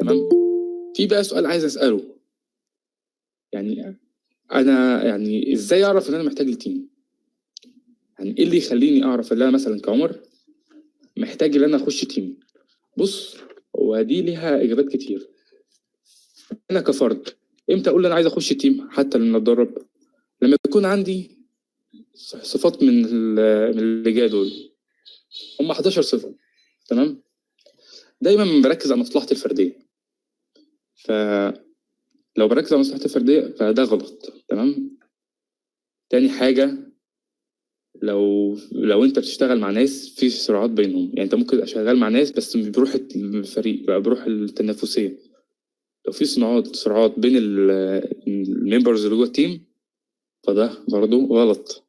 تمام. في بقى سؤال عايز اساله، يعني انا يعني ازاي اعرف ان انا محتاج لتيم؟ يعني ايه اللي يخليني اعرف ان انا مثلا كعمر محتاج ان انا اخش تيم؟ بص، هو دي ليها اجابات كتير. انا كفرد امتى اقول انا عايز اخش تيم حتى لما اتدرب؟ لما يكون عندي صفات من اللي جايه دول، هم 11 صفه. تمام. دايما بركز على مصلحتي الفرديه، فلو بركز على مصلحتي الفرديه فده غلط. تمام. تاني حاجه، لو انت بتشتغل مع ناس في صراعات بينهم، يعني انت ممكن تبقى شغال مع ناس بس بروح الفريق بقى، بروح التنافسيه. لو في صراعات بين الممبرز اللي جوه التيم فده برضه غلط.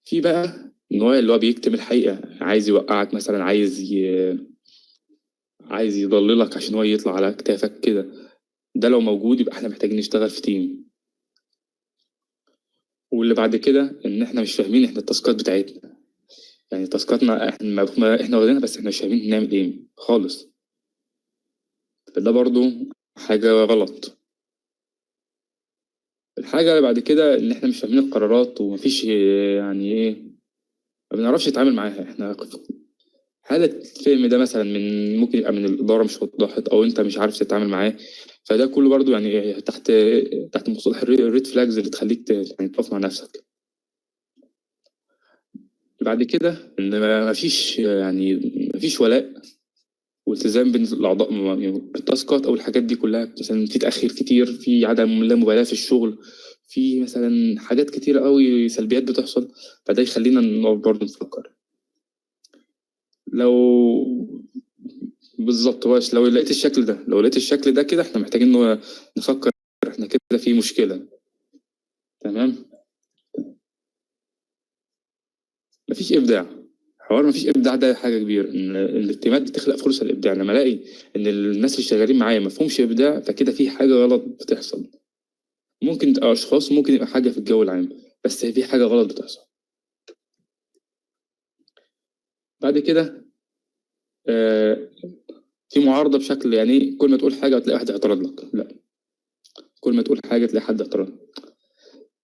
في بقى النوع اللي هو بيكتم الحقيقه، عايز يوقعك مثلا، عايز يضللك عشان هو يطلع على كتافك كده. ده لو موجود يبقى احنا محتاجين نشتغل في تيم. واللي بعد كده ان احنا مش فاهمين احنا التاسكات بتاعتنا، يعني تاسكاتنا احنا واخدينها بس احنا مش فاهمين نعمل ايه خالص. ده برضو حاجة غلط. الحاجة اللي بعد كده ان احنا مش فاهمين القرارات ومفيش يعني ايه، ما بنعرفش نتعامل معاها. احنا حالة الفهم ده مثلا ممكن يبقى من الإدارة مش وضحت أو أنت مش عارف تتعامل معاه. فده كله برضو يعني تحت مصطلح الريد فلاجز اللي تخليك يعني تقف مع نفسك. بعد كده ان مفيش ولاء والتزام بين الاعضاء يعني بالتاسكات او الحاجات دي كلها. مثلا في تاخير كتير، في عدم لا مبالاه في الشغل، في مثلا حاجات كتير قوي سلبيات بتحصل. فده يخلينا نقف برضه نفكر. لو بالظبط، لو لقيت الشكل ده كده احنا محتاجين نفكر احنا كده في مشكله. تمام. مفيش ابداع. حوار مفيش ابداع ده حاجه كبيره، ان التيمات بتخلق فرصه للابداع. لما الاقي ان الناس اللي شغالين معايا مفهومش ابداع فكده في حاجه غلط بتحصل. ممكن تبقى اشخاص، ممكن يبقى حاجه في الجو العام، بس في حاجه غلط بتحصل. بعد كده آه في معارضه بشكل، يعني كل ما تقول حاجه تلاقي واحد اعترض لك. لا، كل ما تقول حاجه تلاقي حد اعترض.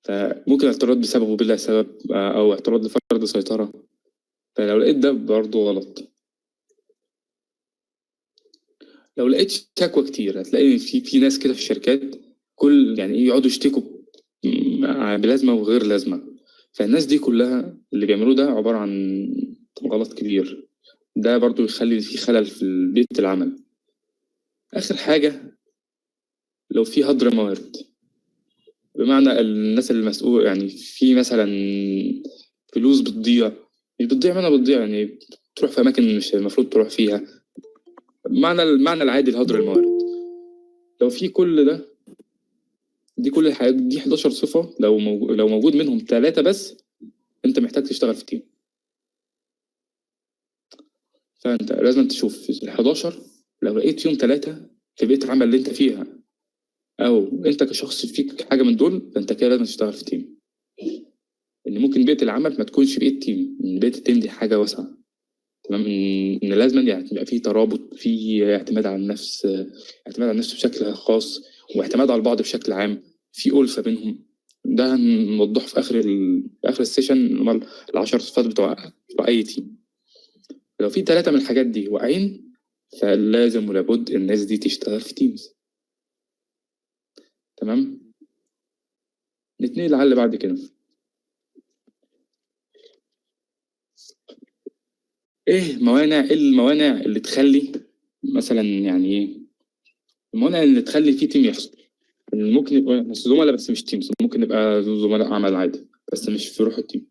فممكن اعتراض بسببه بلا سبب، او اعتراض لفرض سيطره. فلو لقيت ده برضه غلط. لو لقيت شكوى كتير هتلاقي في ناس كده في الشركات كل يعني ايه يقعدوا يشتكوا بلازمه وغير لازمه. فالناس دي كلها اللي بيعملوه ده عباره عن غلط كبير. ده برضو يخلي في خلل في بيئه العمل. اخر حاجه، لو في هدر موارد، بمعنى الناس المسؤول يعني في مثلا فلوس بتضيع، مش بتضيع منها بتضيع يعني تروح في اماكن مش المفروض تروح فيها. المعنى العادي لهدر الموارد. لو في كل ده، دي كل الحاجات دي 11 صفة، لو موجود منهم 3 بس انت محتاج تشتغل في تيم. فانت لازم تشوف في ال 11 لو لقيت فيهم 3 في بيئة العمل اللي انت فيها، او انت كشخص فيك حاجة من دول، فانت كده لازم تشتغل في تيم. ان ممكن بيئة العمل ما تكونش بيئة تيم، ان بيئة التيم دي حاجة واسعة. تمام. ان لازم يعني يبقى في ترابط، في اعتماد على النفس، اعتماد على النفس بشكل خاص، واعتماد على البعض بشكل عام، في ألفة بينهم. ده هنوضحه في آخر السيشن، اللي هم ال10 صفات بتوع أي تيم. لو في 3 من الحاجات دي واقعين فلازم ولابد الناس دي تشتغل في تيمز. تمام. نتنقل لعل بعد كده. ايه الموانع اللي تخلي مثلا يعني ايه الموانع اللي تخلي في تيم يحصل؟ ممكن يبقى بس زملاء بس مش تيمز، ممكن يبقى زملاء عمل عادي بس مش في روح التيم.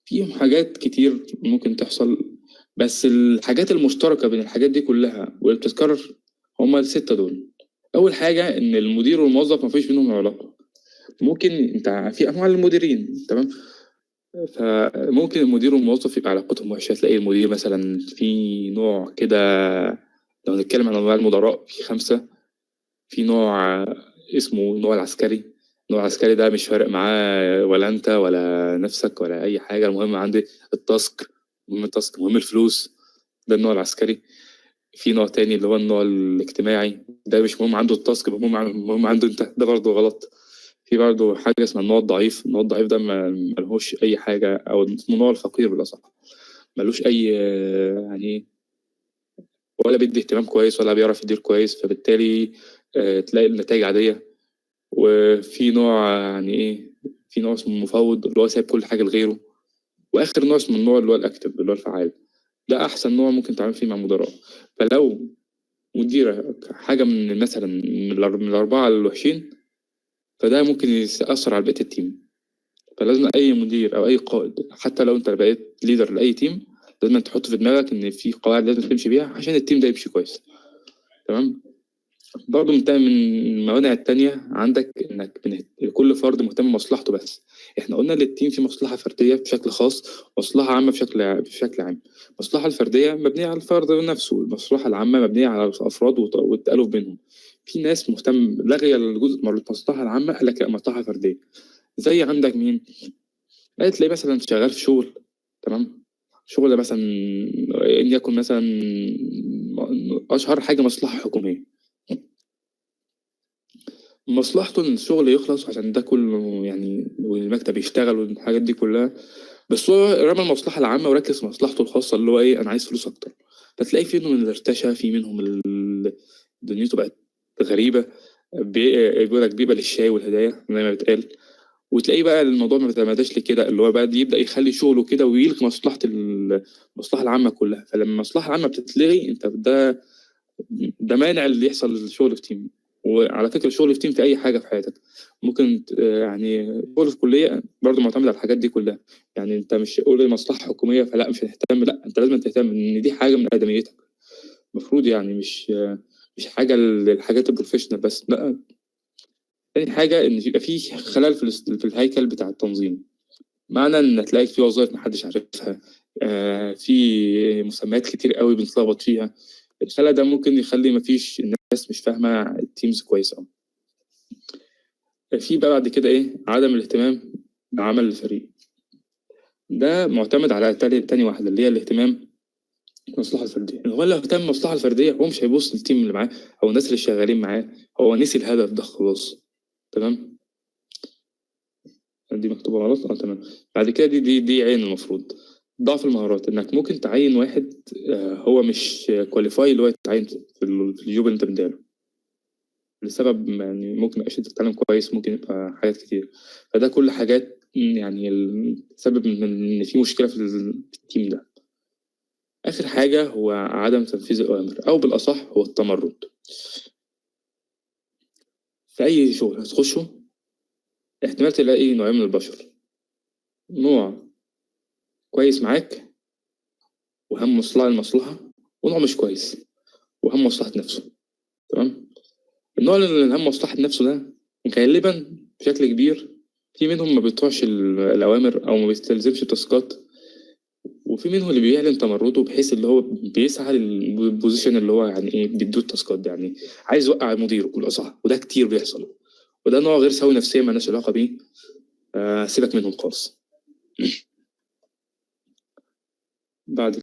فيهم حاجات كتير ممكن تحصل، بس الحاجات المشتركة بين الحاجات دي كلها واللي بتتكرر هما ال6 دول. أول حاجة إن المدير والموظف مفيش بينهم علاقة. ممكن أنت في أنواع المديرين، تمام؟ فممكن المدير والموظف يبقى علاقتهم وحشة. تلاقي المدير مثلا في نوع كده، لو نتكلم عن أنواع المدراء في 5. في نوع اسمه النوع العسكري. النوع العسكري ده مش فارق معاه ولا انت ولا نفسك ولا اي حاجه، المهم عندي التاسك، مهم التاسك، مهم الفلوس. ده النوع العسكري. في نوع تاني اللي هو النوع الاجتماعي، ده مش مهم عنده التاسك، مهم عنده انت، ده برضه غلط. في برضه حاجة اسمها النوع الضعيف. النوع الضعيف ده ملهوش أي حاجة، أو اسمه النوع الفقير بالأصح، ملوش أي يعني ولا بيدي اهتمام كويس ولا بيعرف يدير كويس، فبالتالي تلاقي النتائج عادية. وفي نوع يعني إيه، في نوع اسمه المفوض اللي هو سايب كل حاجة لغيره. وآخر نوع اسمه النوع اللي هو الأكتف اللي هو الفعال. ده أحسن نوع ممكن تعمل فيه مع مدراء. فلو مديرك حاجة من مثلا من الأربعة الوحشين، فده ممكن يأثر على بقية التيم. فلازم أي مدير أو أي قائد، حتى لو أنت بقيت ليدر لأي تيم، لازم تحط في دماغك إن في قواعد لازم تمشي بيها عشان التيم ده يمشي كويس. تمام. برضه من الموانع التانية عندك إنك كل فرد مهتم بمصلحته بس. إحنا قلنا للتيم في مصلحة فردية بشكل خاص، مصلحة عامة بشكل عام. المصلحة الفردية مبنية على الفرد نفسه، المصلحة العامة مبنية على الأفراد والتألف بينهم. في ناس مهتم لاغية الجزء من المصلحة العامة، قال لك لا، مصلحة فردية. زي عندك مين؟ تلاقي مثلا شغال في شغل، تمام، شغل مثلا إن يكن مثلا أشهر حاجة مصلحة حكومية. مصلحته إن الشغل يخلص عشان ده كله يعني، والمكتب يشتغل والحاجات دي كلها. بس هو رمى المصلحة العامة وركز في مصلحته الخاصة، اللي هو إيه، أنا عايز فلوس أكتر. فتلاقي في منهم اللي ارتشى، في منهم دنيته بقت غريبة. بيقول لك بيقبل الشاي والهدايا زي ما بيتقال. وتلاقيه بقى الموضوع ما بيتمداش لكده، اللي هو بقى يبدأ يخلي شغله كده ويلغي المصلحة العامة كلها. فلما المصلحة العامة بتتلغي، انت ده مانع اللي يحصل الشغل في تيم. وعلى فكرة الشغل في تيم في أي حاجة في حياتك ممكن يعني شغل في كلية برضه معتمد على الحاجات دي كلها. يعني أنت مش قول مصلحة حكومية فلا مش هتهتم، لا أنت لازم تهتم إن دي حاجة من آدميتك المفروض، يعني مش حاجة للحاجات البروفيشنال بس، لا. تاني حاجة إن يبقى في خلل في الهيكل بتاع التنظيم. معنى إن تلاقي في وظائف محدش عارفها، في مسميات كتير قوي بنتلخبط فيها. الخلل ده ممكن يخلي مفيش الناس مش فاهمة التيمز كويس أوي. في بقى بعد كده إيه، عدم الاهتمام بعمل الفريق. ده معتمد على تاني واحدة اللي هي الاهتمام بالمصلحة الفردية. هو لو اهتم بالمصلحة الفردية هو مش هيبص للتيم اللي معاه أو الناس اللي شغالين معاه، هو نسي الهدف ده خلاص. تمام. دي مكتوبة غلط، تمام. بعد كده دي عين المفروض. ضعف المهارات، انك ممكن تعين واحد هو مش كواليفاي اللي هو يتعين في الجوب اللي انت مديله، لسبب يعني ممكن ميبقاش تتكلم كويس، ممكن يبقى حاجات كتير. فده كل حاجات يعني السبب ان في مشكلة في التيم ده. آخر حاجة هو عدم تنفيذ الأوامر، أو بالأصح هو التمرد. في أي شغل هتخشه احتمال تلاقي نوعين من البشر. نوع كويس معاك وهم مصلحة المصلحة، ونوع مش كويس وهم مصلحة نفسه. تمام. النوع اللي هم مصلحة نفسه ده غالبا بشكل كبير في منهم ما بيطيعش الأوامر أو ما بيستلزمش التاسكات. وفي منهم اللي بيعلن تمرده بحيث اللي هو بيسعى للبوزيشن اللي هو يعني ايه بيدوه التاسكات ده، يعني عايز يوقع المدير بكل صح، وده كتير بيحصل. وده نوع غير سوي نفسيا مالناش علاقة بيه. سيبك منهم خالص. بعد